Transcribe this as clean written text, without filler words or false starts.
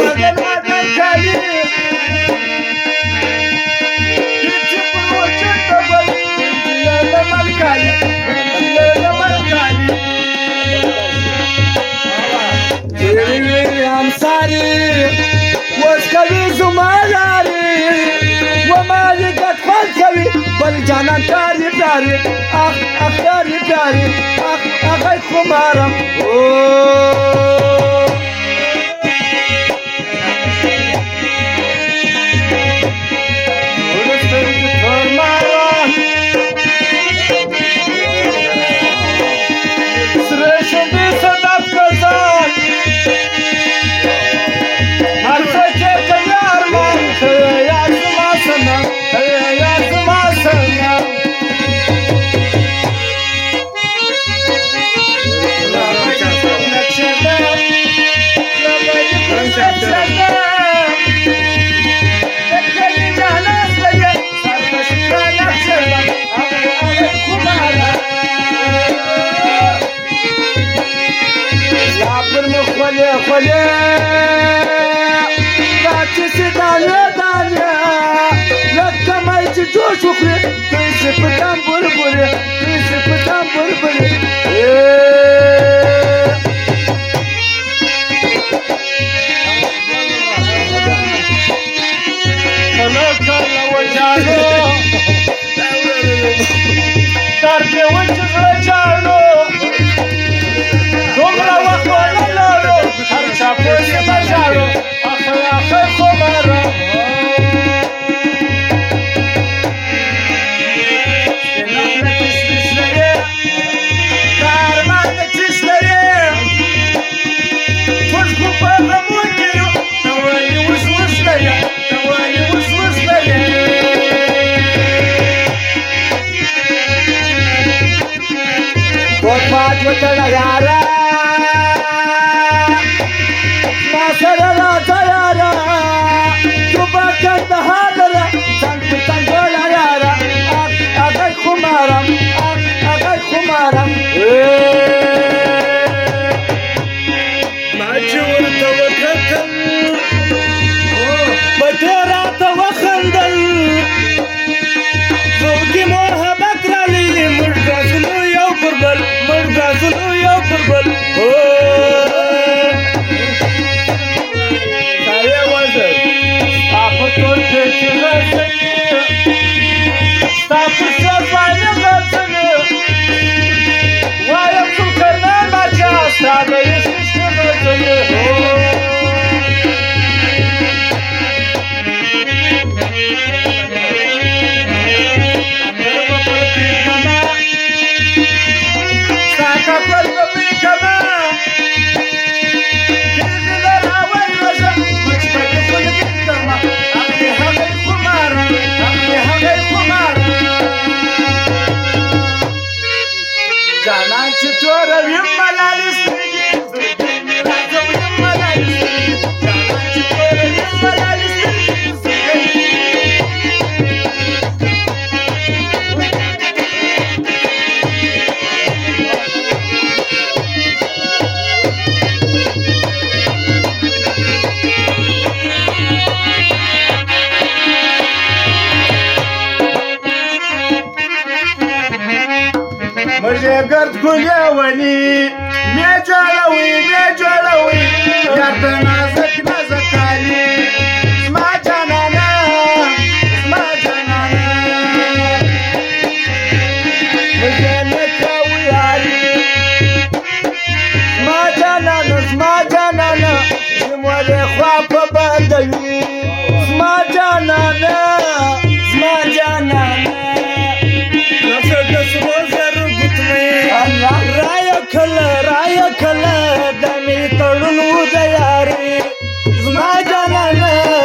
مدن مدن کالی هیچی پروچه تبل لمن کالی لمن کالی تیری همساری وسکوی زمالاری ومالی قد خود کوي بل جانان تاری تاری اخ اخ تاری تاری اخ اخ خمارم خلي راكس دانيا دانيا لك ما يجوش وخري تيسف دم بربري تيسف دم بربري خلوك الله وجعله تربي وجه رجعله تمرا وخوالله Chapoy bajaro, akhai akhai khomara. Senamna tishlare, karman tishlare. Tushku pagamukiyo, tawali ushlare, tawali ushlare. Kod baat batla yara. سرلا تيارا جبا كنت هادرا تنك تنقل عيارا أغي خمارا أغي خمارا ما جور توكتل بطيرا توخندل زوجي موها بكرالي مرقازلو يو بربل مرقازلو يو بربل Stop yourself by your love. Why am I so my child? Stop قرد كل ولي مجلوي يا نازك نازك علي ما جنانا مجنك ويالي ما جنانا جمولي خواب بدوي ما جنانا رايا كلا دمي تلون ودياري زما جانانا